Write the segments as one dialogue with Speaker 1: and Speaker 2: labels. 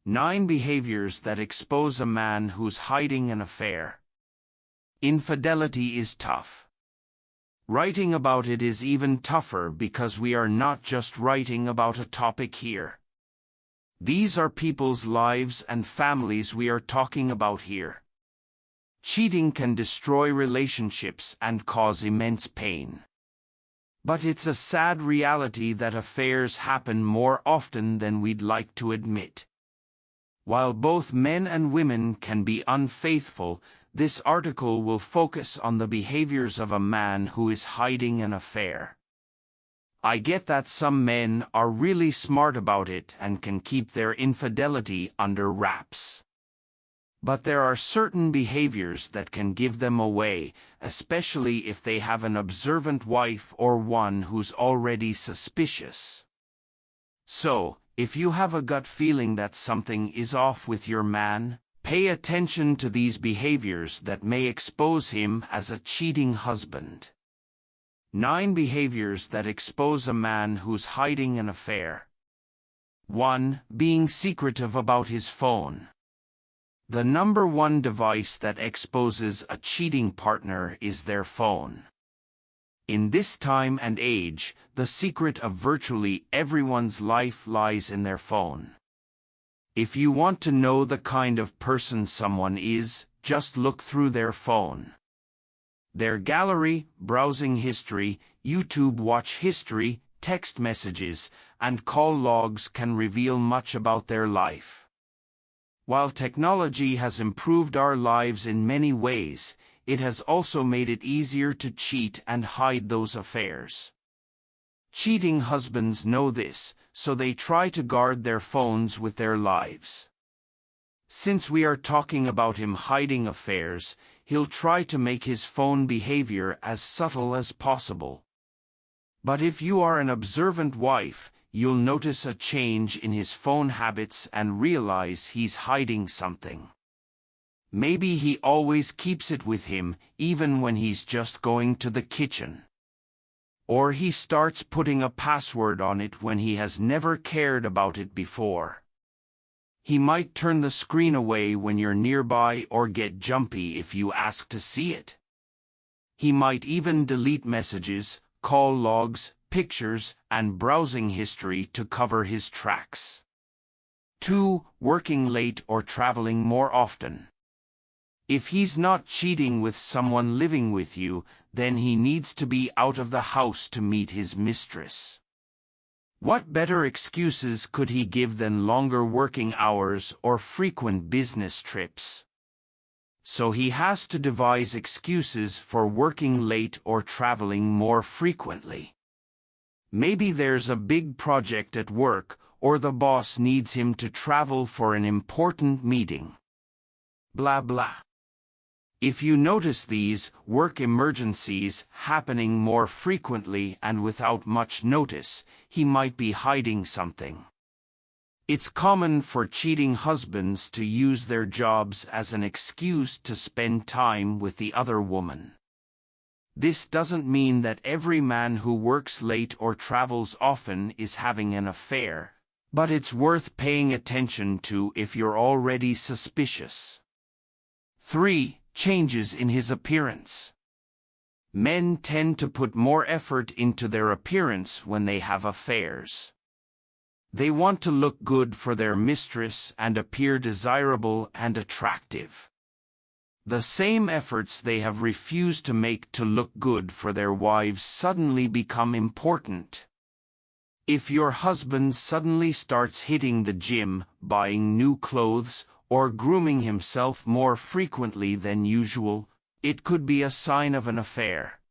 Speaker 1: 9 behaviors that expose a man who's hiding an affair. Infidelity is tough. Writing about it is even tougher because we are not just writing about a topic here. These are people's lives and families we are talking about here. Cheating can destroy relationships and cause immense pain. But it's a sad reality that affairs happen more often than we'd like to admit. While both men and women can be unfaithful, this article will focus on the behaviors of a man who is hiding an affair. I get that some men are really smart about it and can keep their infidelity under wraps. But there are certain behaviors that can give them away, especially if they have an observant wife or one who's already suspicious. So, if you have a gut feeling that something is off with your man, pay attention to these behaviors that may expose him as a cheating husband. 9 behaviors that expose a man who's hiding an affair. 1. Being secretive about his phone. The number one device that exposes a cheating partner is their phone. In this time and age, the secret of virtually everyone's life lies in their phone. If you want to know the kind of person someone is, just look through their phone. Their gallery, browsing history, YouTube watch history, text messages, and call logs can reveal much about their life. While technology has improved our lives in many ways, it has also made it easier to cheat and hide those affairs. Cheating husbands know this, so they try to guard their phones with their lives. Since we are talking about him hiding affairs, he'll try to make his phone behavior as subtle as possible. But if you are an observant wife, you'll notice a change in his phone habits and realize he's hiding something. Maybe he always keeps it with him, even when he's just going to the kitchen. Or he starts putting a password on it when he has never cared about it before. He might turn the screen away when you're nearby or get jumpy if you ask to see it. He might even delete messages, call logs, pictures, and browsing history to cover his tracks. 2. Working late or traveling more often. If he's not cheating with someone living with you, then he needs to be out of the house to meet his mistress. What better excuses could he give than longer working hours or frequent business trips? So he has to devise excuses for working late or traveling more frequently. Maybe there's a big project at work, or the boss needs him to travel for an important meeting. Blah blah. If you notice these work emergencies happening more frequently and without much notice, he might be hiding something. It's common for cheating husbands to use their jobs as an excuse to spend time with the other woman. This doesn't mean that every man who works late or travels often is having an affair, but it's worth paying attention to if you're already suspicious. 3. Changes in his appearance. Men tend to put more effort into their appearance when they have affairs. They want to look good for their mistress and appear desirable and attractive. The same efforts they have refused to make to look good for their wives suddenly become important. If your husband suddenly starts hitting the gym, buying new clothes, or grooming himself more frequently than usual, it could be a sign of an affair.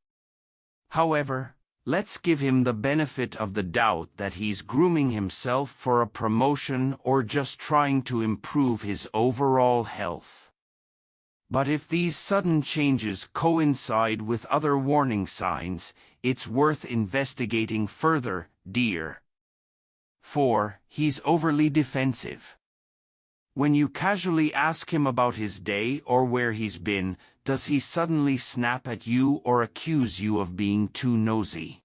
Speaker 1: However, let's give him the benefit of the doubt that he's grooming himself for a promotion or just trying to improve his overall health. But if these sudden changes coincide with other warning signs, it's worth investigating further, dear. 4. He's overly defensive. When you casually ask him about his day or where he's been, does he suddenly snap at you or accuse you of being too nosy?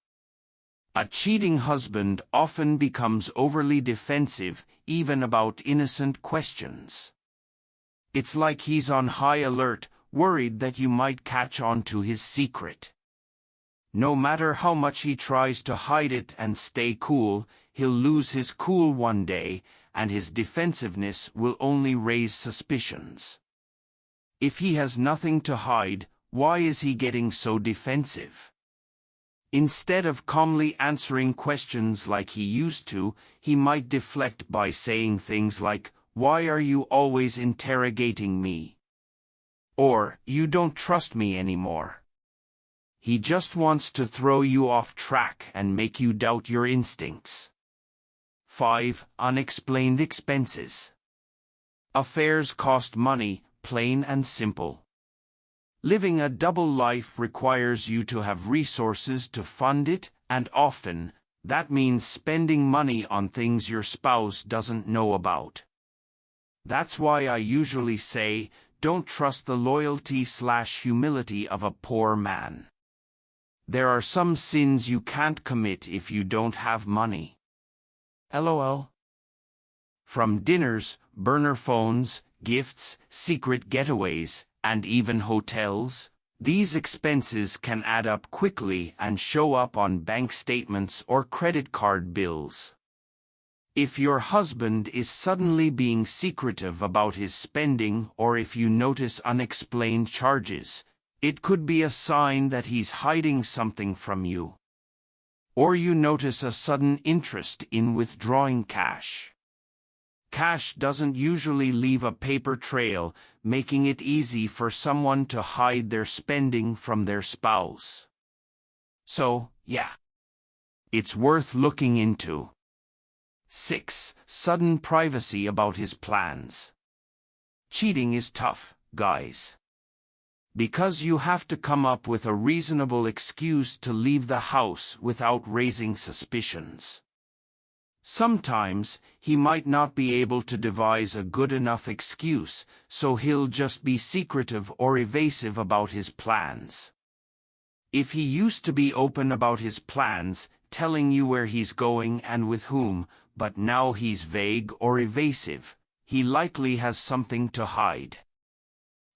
Speaker 1: A cheating husband often becomes overly defensive, even about innocent questions. It's like he's on high alert, worried that you might catch on to his secret. No matter how much he tries to hide it and stay cool, he'll lose his cool one day, and his defensiveness will only raise suspicions. If he has nothing to hide, why is he getting so defensive? Instead of calmly answering questions like he used to, he might deflect by saying things like, "Why are you always interrogating me?" Or, "You don't trust me anymore." He just wants to throw you off track and make you doubt your instincts. 5. Unexplained expenses. Affairs cost money, plain and simple. Living a double life requires you to have resources to fund it, and often, that means spending money on things your spouse doesn't know about. That's why I usually say, don't trust the loyalty/humility of a poor man. There are some sins you can't commit if you don't have money. LOL. From dinners, burner phones, gifts, secret getaways, and even hotels, these expenses can add up quickly and show up on bank statements or credit card bills. If your husband is suddenly being secretive about his spending, or if you notice unexplained charges, it could be a sign that he's hiding something from you. Or you notice a sudden interest in withdrawing cash. Cash doesn't usually leave a paper trail, making it easy for someone to hide their spending from their spouse. So, yeah, it's worth looking into. 6. Sudden privacy about his plans. Cheating is tough, guys. Because you have to come up with a reasonable excuse to leave the house without raising suspicions. Sometimes, he might not be able to devise a good enough excuse, so he'll just be secretive or evasive about his plans. If he used to be open about his plans, telling you where he's going and with whom, but now he's vague or evasive, he likely has something to hide.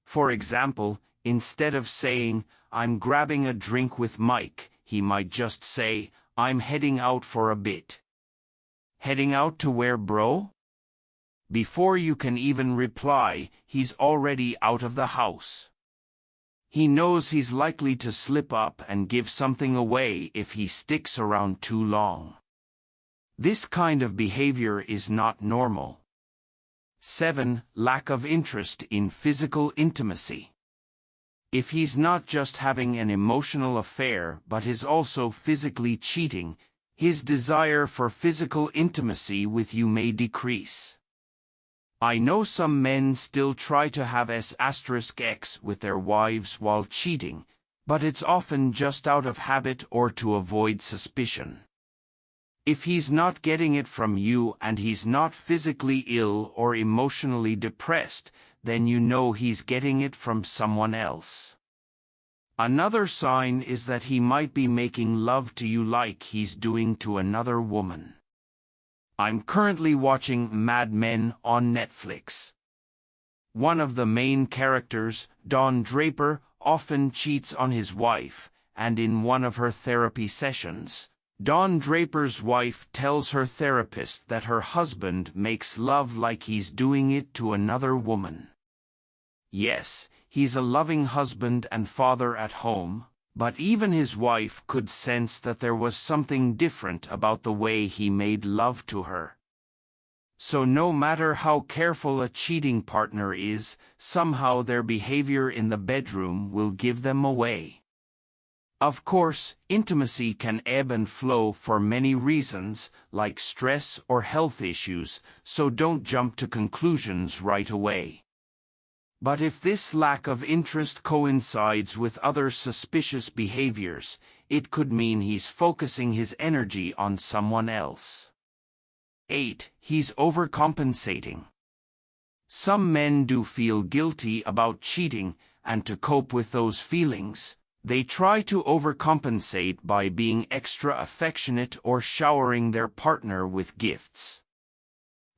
Speaker 1: For example, instead of saying, "I'm grabbing a drink with Mike," he might just say, "I'm heading out for a bit." Heading out to where, bro? Before you can even reply, he's already out of the house. He knows he's likely to slip up and give something away if he sticks around too long. This kind of behavior is not normal. 7. Lack of interest in physical intimacy. If he's not just having an emotional affair but is also physically cheating, his desire for physical intimacy with you may decrease. I know some men still try to have S*X with their wives while cheating, but it's often just out of habit or to avoid suspicion. If he's not getting it from you and he's not physically ill or emotionally depressed, then you know he's getting it from someone else. Another sign is that he might be making love to you like he's doing to another woman. I'm currently watching Mad Men on Netflix. One of the main characters, Don Draper, often cheats on his wife, and in one of her therapy sessions, Don Draper's wife tells her therapist that her husband makes love like he's doing it to another woman. Yes, he's a loving husband and father at home, but even his wife could sense that there was something different about the way he made love to her. So no matter how careful a cheating partner is, somehow their behavior in the bedroom will give them away. Of course, intimacy can ebb and flow for many reasons, like stress or health issues, so don't jump to conclusions right away. But if this lack of interest coincides with other suspicious behaviors, it could mean he's focusing his energy on someone else. 8. He's overcompensating. Some men do feel guilty about cheating, and to cope with those feelings, they try to overcompensate by being extra affectionate or showering their partner with gifts.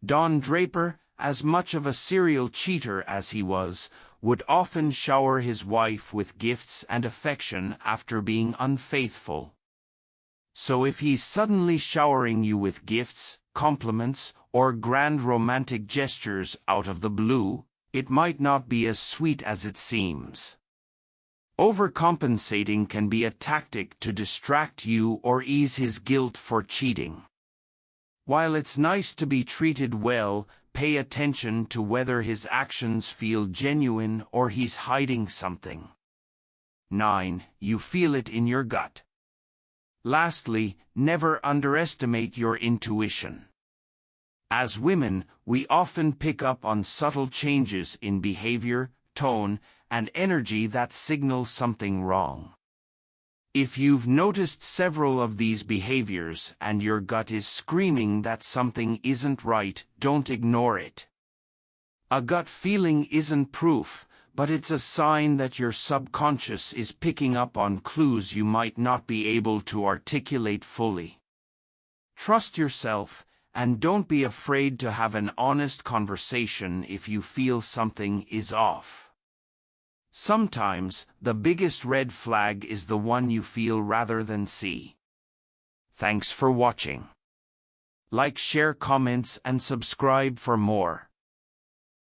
Speaker 1: Don Draper, as much of a serial cheater as he was, would often shower his wife with gifts and affection after being unfaithful. So if he's suddenly showering you with gifts, compliments, or grand romantic gestures out of the blue, it might not be as sweet as it seems. Overcompensating can be a tactic to distract you or ease his guilt for cheating. While it's nice to be treated well, pay attention to whether his actions feel genuine or he's hiding something. 9. You feel it in your gut. Lastly, never underestimate your intuition. As women, we often pick up on subtle changes in behavior, tone, and energy that signal something wrong. If you've noticed several of these behaviors and your gut is screaming that something isn't right, don't ignore it. A gut feeling isn't proof, but it's a sign that your subconscious is picking up on clues you might not be able to articulate fully. Trust yourself, and don't be afraid to have an honest conversation if you feel something is off. Sometimes, the biggest red flag is the one you feel rather than see. Thanks for watching. Like, share, comments, and subscribe for more.